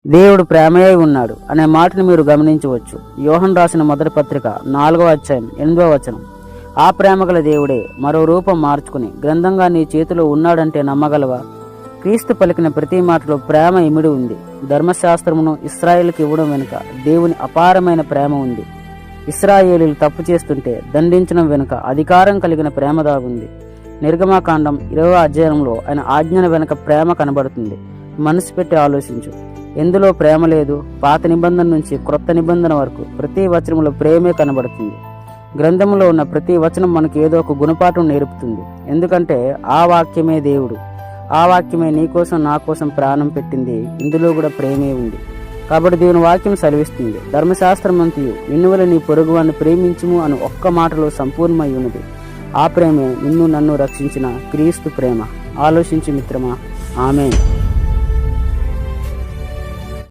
దేవుడు ప్రేమయై ఉన్నాడు అనే మాటను మీరు గమనించవచ్చు. యోహన్ రాసిన మొదటి పత్రిక 4వ అధ్యాయం 8వ వచనం. ఆ ప్రేమగల దేవుడే మరో రూపం మార్చుకుని గ్రంథంగా నీ చేతిలో ఉన్నాడంటే నమ్మగలవా? క్రీస్తు పలికిన ప్రతి మాటలో ప్రేమ ఇమిడి ఉంది. ధర్మశాస్త్రమును ఇశ్రాయేలుకి ఇవ్వడం వెనుక దేవుని అపారమైన ప్రేమ ఉంది. ఇశ్రాయేలీలు తప్పు చేస్తుంటే దండించడం వెనుక అధికారం కలిగిన ప్రేమ దాగుంది. నిర్గమాకాండం 20వ అధ్యాయంలో ఆయన ఆజ్ఞల వెనుక ప్రేమ కనబడుతుంది. మనసు పెట్టి ఆలోచించు. ఎందులో ప్రేమ లేదు? పాత నిబంధన నుంచి క్రొత్త నిబంధన వరకు ప్రతి వచనంలో ప్రేమే కనబడుతుంది. గ్రంథంలో ఉన్న ప్రతి వచనం మనకు ఏదో ఒక గుణపాఠం నేర్పుతుంది. ఎందుకంటే ఆ వాక్యమే దేవుడు. ఆ వాక్యమే నీ కోసం నా కోసం ప్రాణం పెట్టింది. ఇందులో కూడా ప్రేమే ఉంది. కాబట్టి దేవుని వాక్యం సెలవిస్తుంది, ధర్మశాస్త్రం అంతయు నిన్నువల నీ పొరుగువాన్ని ప్రేమించుము అని ఒక్క మాటలో సంపూర్ణమై ఉన్నది. ఆ ప్రేమే నిన్ను నన్ను రక్షించిన క్రీస్తు ప్రేమ. ఆలోచించు మిత్రమా. ఆమేన్.